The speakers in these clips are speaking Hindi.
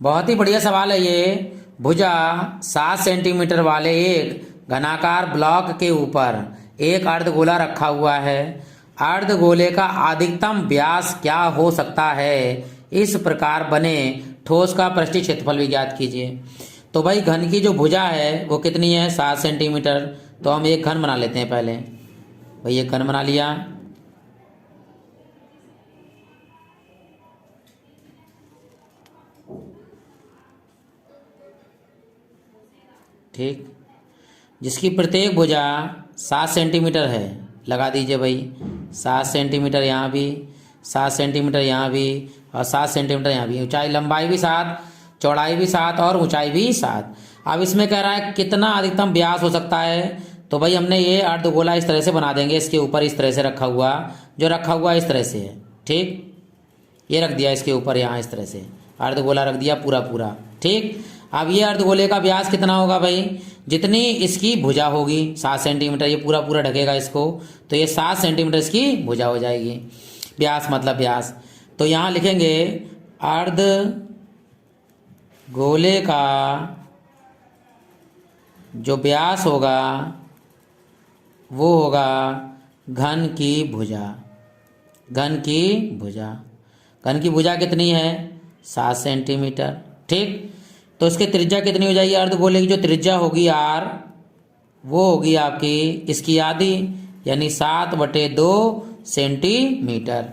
बहुत ही बढ़िया सवाल है ये। भुजा 7 सेंटीमीटर वाले एक घनाकार ब्लॉक के ऊपर एक अर्धगोला रखा हुआ है। अर्धगोले का अधिकतम व्यास क्या हो सकता है? इस प्रकार बने ठोस का पृष्ठीय क्षेत्रफल भी ज्ञात कीजिए। तो भाई घन की जो भुजा है वो कितनी है? 7 सेंटीमीटर। तो हम एक घन बना लेते हैं पहले। भाई एक घन बना लिया। ठीक, जिसकी प्रत्येक भुजा 7 सेंटीमीटर है। लगा दीजिए भाई 7 सेंटीमीटर यहाँ भी, 7 सेंटीमीटर यहाँ भी और 7 सेंटीमीटर यहाँ भी। ऊंचाई लंबाई भी 7, चौड़ाई भी 7 और ऊंचाई भी 7। अब इसमें कह रहा है कितना अधिकतम व्यास हो सकता है। तो भाई हमने ये अर्धगोला इस तरह से बना देंगे। इसके ऊपर इस तरह से रखा हुआ, जो रखा हुआ इस तरह से है। ठीक, ये रख दिया इसके ऊपर, यहाँ इस तरह से अर्धगोला रख दिया पूरा पूरा। ठीक, अब ये अर्धगोले का व्यास कितना होगा भाई? जितनी इसकी भुजा होगी 7 सेंटीमीटर, ये पूरा पूरा ढकेगा इसको, तो ये 7 सेंटीमीटर इसकी भुजा हो जाएगी। व्यास मतलब व्यास। तो यहाँ लिखेंगे अर्धगोले का जो व्यास होगा वो होगा घन की भुजा। घन की भुजा, घन की भुजा कितनी है? 7 सेंटीमीटर। ठीक, तो इसकी त्रिज्या कितनी हो जाएगी? अर्धगोले की जो त्रिज्या होगी r, वो होगी आपकी इसकी आधी, यानी 7/2 सेंटीमीटर।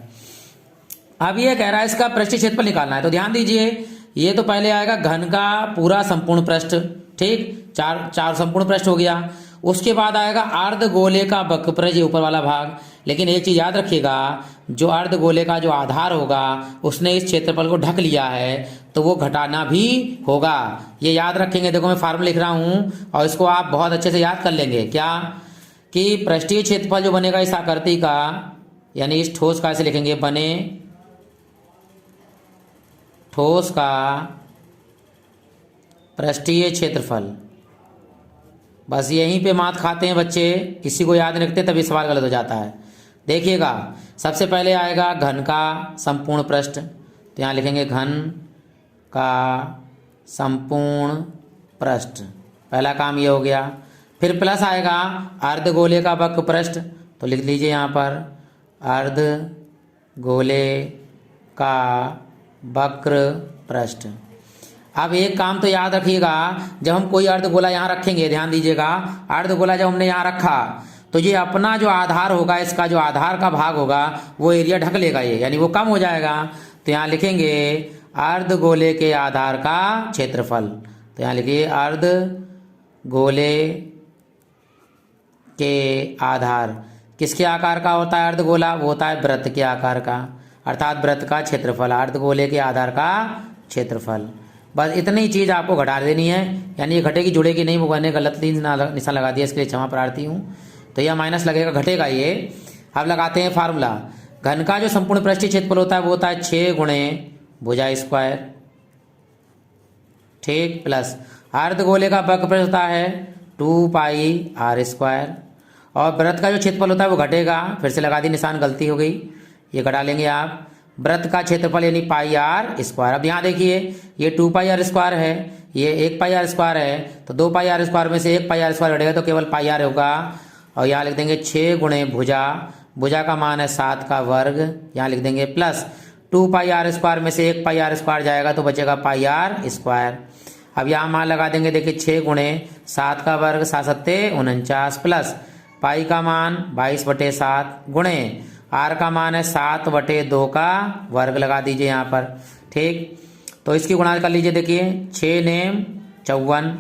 अब ये कह रहा है इसका पृष्ठीय क्षेत्रफल निकालना है। तो ध्यान दीजिए, ये तो पहले आएगा घन का पूरा संपूर्ण पृष्ठ। ठीक, चार संपूर्ण पृष्ठ हो गया। उसके बाद आएगा अर्धगोले का वक्रपृष्ठ, ये ऊपर वाला भाग। लेकिन एक चीज याद रखिएगा, जो अर्धगोले का जो आधार होगा उसने इस क्षेत्रफल को ढक लिया है, तो वो घटाना भी होगा। ये याद रखेंगे। देखो मैं फार्मूला लिख रहा हूं और इसको आप बहुत अच्छे से याद कर लेंगे। क्या कि पृष्ठीय क्षेत्रफल जो बनेगा इस आकृति का, यानी इस ठोस का, ऐसे लिखेंगे बने ठोस का पृष्ठीय क्षेत्रफल। बस यहीं पे मात खाते हैं बच्चे, किसी को याद नहीं रखते तभी सवाल गलत हो जाता है। देखिएगा, सबसे पहले आएगा घन का संपूर्ण पृष्ठ। तो यहाँ लिखेंगे घन का संपूर्ण पृष्ठ, पहला काम ये हो गया। फिर प्लस आएगा अर्धगोले का वक्र पृष्ठ। तो लिख लीजिए यहाँ पर अर्धगोले का वक्र पृष्ठ। अब एक काम तो याद रखिएगा, जब हम कोई अर्धगोला यहाँ रखेंगे, ध्यान दीजिएगा, अर्धगोला जब हमने यहाँ रखा तो ये अपना जो आधार होगा, इसका जो आधार का भाग होगा वो एरिया ढक लेगा ये, यानी वो कम हो जाएगा। तो यहाँ लिखेंगे अर्धगोले के आधार का क्षेत्रफल। तो यहाँ लिखिए अर्धगोले के आधार किसके आकार का होता है? अर्धगोला वो होता है वृत्त के आकार का, अर्थात वृत्त का क्षेत्रफल, अर्धगोले के आधार का क्षेत्रफल। बस इतनी चीज आपको घटा देनी है, यानी ये घटेगी जुड़ेगी नहीं, वो मैंने गलत निशान लगा दिया, इसके लिए क्षमा प्रार्थी हूँ। तो यह माइनस लगेगा, घटेगा ये। अब लगाते हैं फार्मूला। घन का जो संपूर्ण पृष्ठीय क्षेत्रफल होता है वो होता है 6 गुणे भुजा स्क्वायर। ठीक, प्लस अर्धगोले का वक्रपृष्ठ होता है 2πr²। और वृत्त का जो क्षेत्रफल होता है वो घटेगा, फिर से लगा दी निशान, गलती हो गई, ये घटा लेंगे आप। वृत्त का क्षेत्रफल यानी πr²। अब यहाँ देखिए ये 2πr² है, ये 1πr² है, तो 2πr² में से 1πr² घटेगा तो केवल πr होगा। और यहाँ लिख देंगे 6 गुणे भुजा, भुजा का मान है 7 का वर्ग, यहाँ लिख देंगे प्लस 2πr² में से 1πr² जाएगा तो बचेगा πr²। अब यहाँ मान लगा देंगे, देखिए 6 गुणे 7 का वर्ग 7 सत्ते 49 प्लस पाई का मान 22/7 गुणे आर का मान है 7/2 का वर्ग, लगा दीजिए यहाँ पर। ठीक, तो इसकी गुणा कर लीजिए। देखिए 6 नेम 54,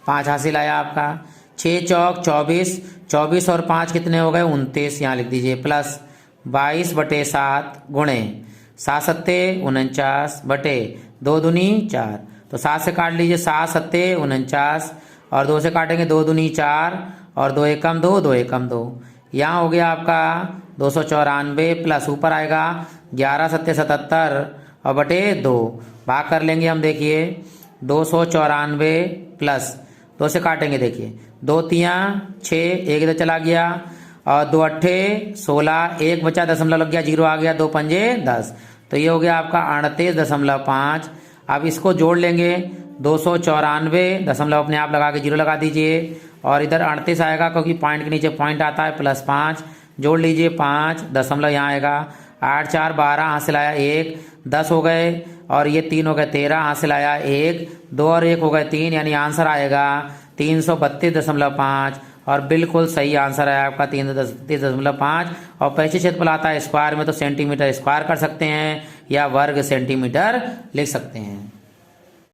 5 हासिल आया आपका। 6 चौक 24, 24 और 5 कितने हो गए? 29, यहाँ लिख दीजिए प्लस 22/7 गुणे 7 सत्ते 49 बटे 2 दूनी 4। तो 7 से काट लीजिए, 7 सत्ते 49 और 2 से काटेंगे 2 दूनी 4 और 2 एकम 2, 2 एकम 2। यहाँ हो गया आपका 294 प्लस ऊपर आएगा 11 सत्ते 77 और बटे 2, भाग कर लेंगे हम। देखिए 294 प्लस 2 से काटेंगे, देखिए 2 तियाँ 6, 1 इधर चला गया और 2 अट्ठे 16, 1 बचा, दशमलव लग गया, 0 आ गया, 2 पंजे 10। तो ये हो गया आपका 38.5। अब इसको जोड़ लेंगे 294 दशमलव अपने आप लगा के 0 लगा दीजिए और इधर 38 आएगा क्योंकि पॉइंट के नीचे पॉइंट आता है +5 जोड़ लीजिए 5 दशमलव यहाँ आएगा 8 4 12 हासिल आया 1 10 हो गए और ये 3 हो गए 13 हासिल आया 1 2 और 1 हो गए 3 यानी आंसर आएगा 332.5 और बिल्कुल सही आंसर है आपका 332.5। और परिचय क्षेत्रफल आता है स्क्वायर में तो सेंटीमीटर स्क्वायर कर सकते हैं या वर्ग सेंटीमीटर लिख सकते हैं।